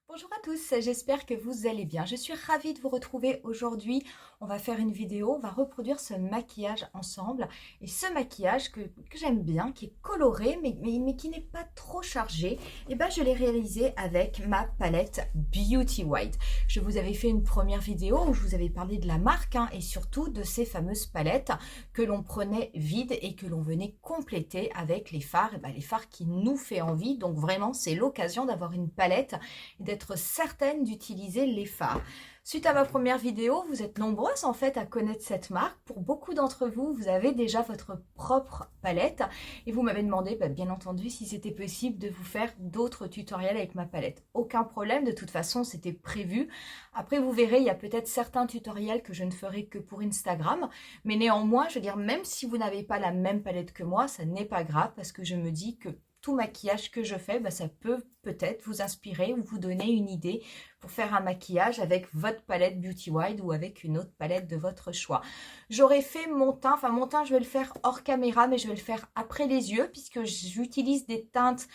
Bonjour à tous, j'espère que vous allez bien. Je suis ravie de vous retrouver aujourd'hui. On va faire une vidéo, on va reproduire ce maquillage ensemble. Et ce maquillage que j'aime bien, qui est coloré mais qui n'est pas trop chargé, et ben je l'ai réalisé avec ma palette Beauty White. Je vous avais fait une première vidéo où je vous avais parlé de la marque et surtout de ces fameuses palettes que l'on prenait vides et que l'on venait compléter avec les fards, et ben les fards qui nous fait envie. Donc vraiment, c'est l'occasion d'avoir une palette et d'être certaine d'utiliser les fards. Suite à ma première vidéo, vous êtes nombreuses en fait à connaître cette marque. Pour beaucoup d'entre vous, vous avez déjà votre propre palette et vous m'avez demandé, bien entendu, si c'était possible de vous faire d'autres tutoriels avec ma palette. Aucun problème, de toute façon, c'était prévu. Après, vous verrez, il y a peut-être certains tutoriels que je ne ferai que pour Instagram, mais néanmoins, je veux dire, même si vous n'avez pas la même palette que moi, ça n'est pas grave parce que je me dis que tout maquillage que je fais, ça peut peut-être vous inspirer ou vous donner une idée pour faire un maquillage avec votre palette Beauty Wild ou avec une autre palette de votre choix. J'aurais fait mon teint, je vais le faire hors caméra, mais je vais le faire après les yeux puisque j'utilise des teintes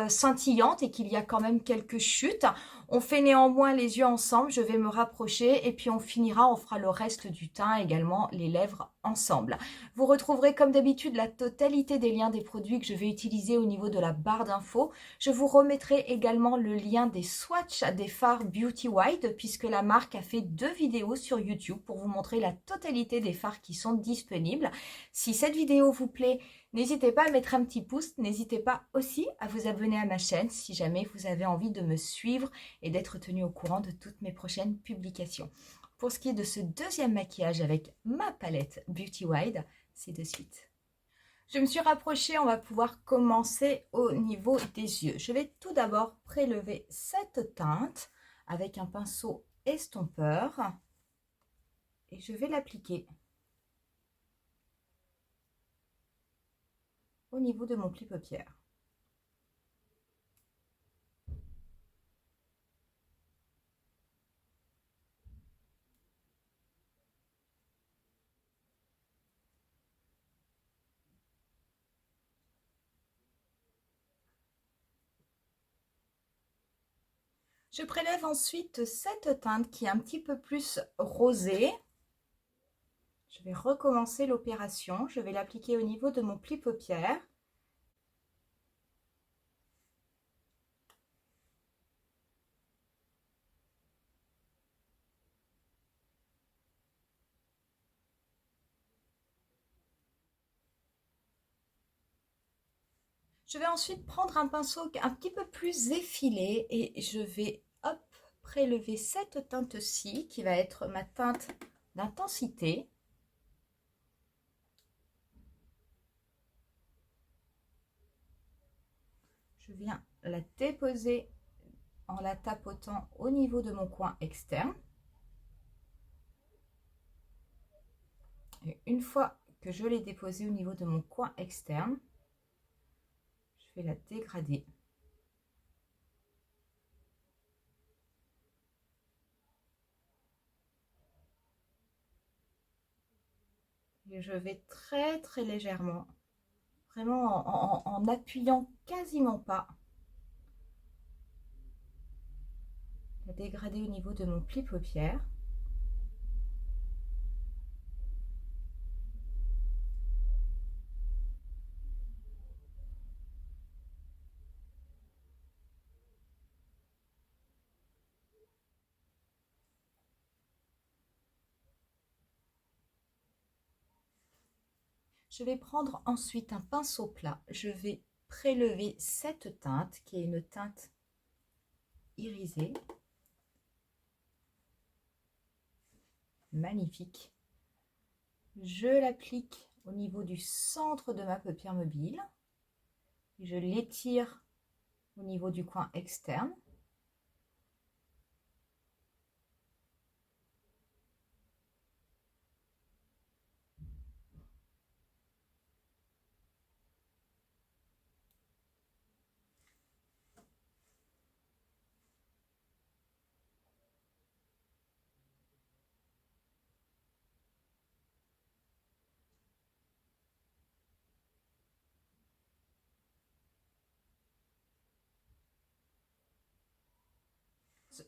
scintillantes et qu'il y a quand même quelques chutes. On fait néanmoins les yeux ensemble, je vais me rapprocher et puis on finira, on fera le reste du teint, également les lèvres ensemble. Vous retrouverez comme d'habitude la totalité des liens des produits que je vais utiliser au niveau de la barre d'infos. Je vous remettrai également le lien des swatchs des fards Beauty White puisque la marque a fait 2 vidéos sur YouTube pour vous montrer la totalité des fards qui sont disponibles. Si cette vidéo vous plaît, n'hésitez pas à mettre un petit pouce, n'hésitez pas aussi à vous abonner à ma chaîne si jamais vous avez envie de me suivre et d'être tenu au courant de toutes mes prochaines publications. Pour ce qui est de ce deuxième maquillage avec ma palette Beauty Wild, c'est de suite. Je me suis rapprochée, on va pouvoir commencer au niveau des yeux. Je vais tout d'abord prélever cette teinte avec un pinceau estompeur et je vais l'appliquer au niveau de mon pli paupière. Je prélève ensuite cette teinte qui est un petit peu plus rosée. Je vais recommencer l'opération. Je vais l'appliquer au niveau de mon pli paupière. Je vais ensuite prendre un pinceau un petit peu plus effilé et je vais prélever cette teinte-ci qui va être ma teinte d'intensité. Je viens la déposer en la tapotant au niveau de mon coin externe. Et une fois que je l'ai déposée au niveau de mon coin externe, je vais la dégrader. Et je vais très très légèrement, vraiment en appuyant quasiment pas, la dégrader au niveau de mon pli paupière. Je vais prendre ensuite un pinceau plat. Je vais prélever cette teinte qui est une teinte irisée. Magnifique. Je l'applique au niveau du centre de ma paupière mobile. Je l'étire au niveau du coin externe.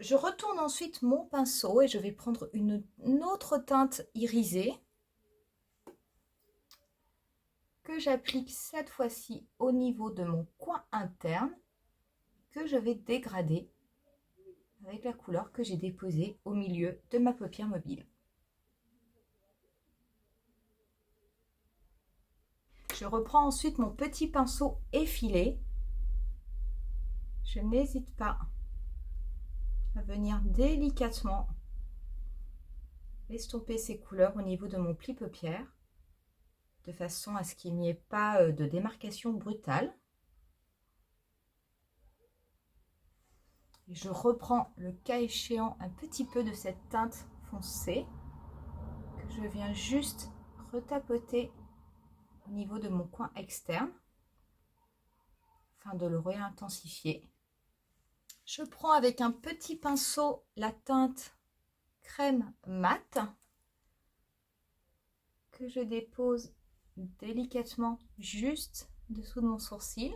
Je retourne ensuite mon pinceau et je vais prendre une autre teinte irisée que j'applique cette fois-ci au niveau de mon coin interne, que je vais dégrader avec la couleur que j'ai déposée au milieu de ma paupière mobile. Je reprends ensuite mon petit pinceau effilé. Je n'hésite pas à venir délicatement estomper ces couleurs au niveau de mon pli paupière, de façon à ce qu'il n'y ait pas de démarcation brutale. Et je reprends, le cas échéant, un petit peu de cette teinte foncée que je viens juste retapoter au niveau de mon coin externe afin de le réintensifier. Je prends avec un petit pinceau la teinte crème mat que je dépose délicatement juste dessous de mon sourcil.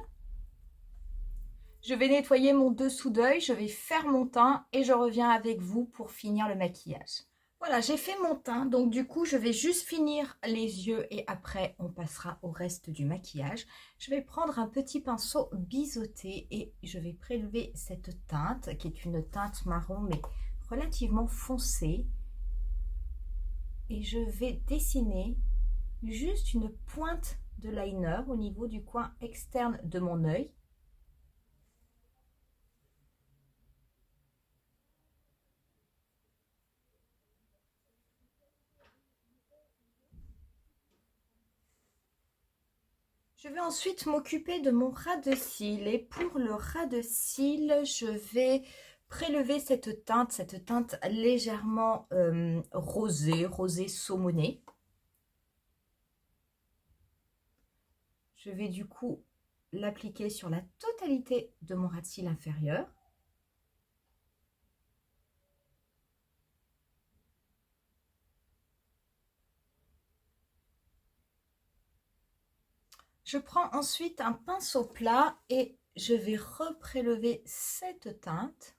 Je vais nettoyer mon dessous d'œil, je vais faire mon teint et je reviens avec vous pour finir le maquillage. Voilà, j'ai fait mon teint, donc du coup, je vais juste finir les yeux et après, on passera au reste du maquillage. Je vais prendre un petit pinceau biseauté et je vais prélever cette teinte, qui est une teinte marron, mais relativement foncée. Et je vais dessiner juste une pointe de liner au niveau du coin externe de mon œil. Je vais ensuite m'occuper de mon ras de cils et pour le ras de cils, je vais prélever cette teinte légèrement rosée saumonée. Je vais du coup l'appliquer sur la totalité de mon ras de cils inférieur. Je prends ensuite un pinceau plat et je vais reprélever cette teinte.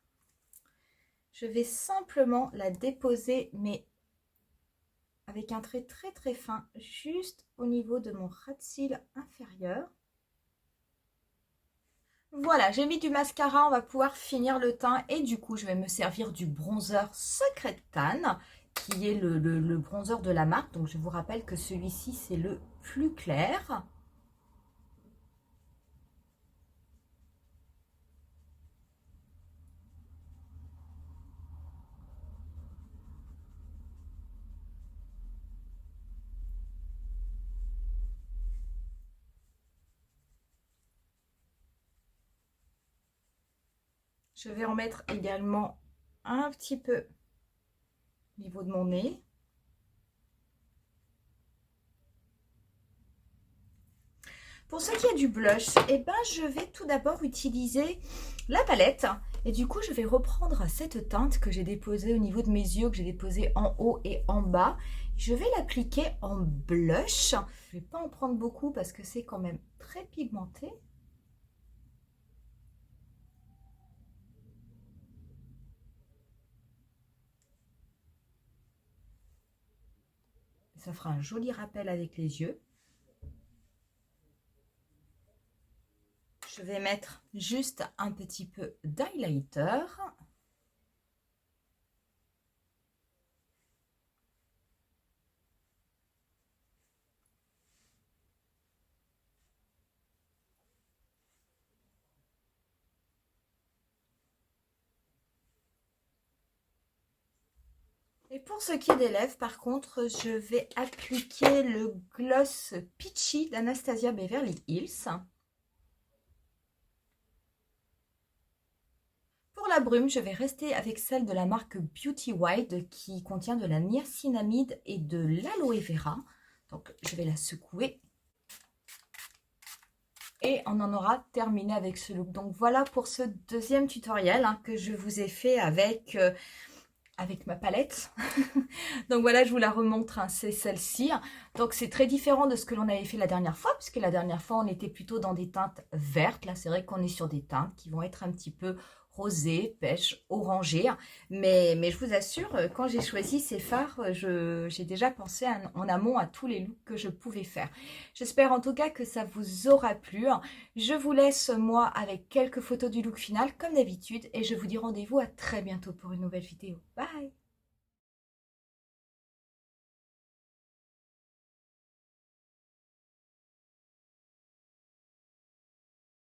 Je vais simplement la déposer, mais avec un trait très fin, juste au niveau de mon ras de cils inférieur. Voilà, j'ai mis du mascara, on va pouvoir finir le teint et du coup, je vais me servir du bronzer Secret Tan, qui est le bronzer de la marque. Donc, je vous rappelle que celui-ci, c'est le plus clair. Je vais en mettre également un petit peu au niveau de mon nez. Pour ce qui est du blush, eh ben, je vais tout d'abord utiliser la palette. Et du coup, je vais reprendre cette teinte que j'ai déposée au niveau de mes yeux, que j'ai déposée en haut et en bas. Je vais l'appliquer en blush. Je ne vais pas en prendre beaucoup parce que c'est quand même très pigmenté. Ça fera un joli rappel avec les yeux. Je vais mettre juste un petit peu d'highlighter. Et pour ce qui est des lèvres, par contre, je vais appliquer le gloss Peachy d'Anastasia Beverly Hills. Pour la brume, je vais rester avec celle de la marque Beauty White qui contient de la niacinamide et de l'aloe vera. Donc, je vais la secouer. Et on en aura terminé avec ce look. Donc, voilà pour ce deuxième tutoriel que je vous ai fait avec ma palette. Donc voilà, je vous la remontre, c'est celle-ci. Donc c'est très différent de ce que l'on avait fait la dernière fois, puisque la dernière fois on était plutôt dans des teintes vertes. Là c'est vrai qu'on est sur des teintes qui vont être un petit peu rosées, pêche, orangées. Mais je vous assure, quand j'ai choisi ces fards, j'ai déjà pensé en amont à tous les looks que je pouvais faire. J'espère en tout cas que ça vous aura plu. Je vous laisse moi avec quelques photos du look final comme d'habitude et je vous dis rendez-vous à très bientôt pour une nouvelle vidéo. Bye!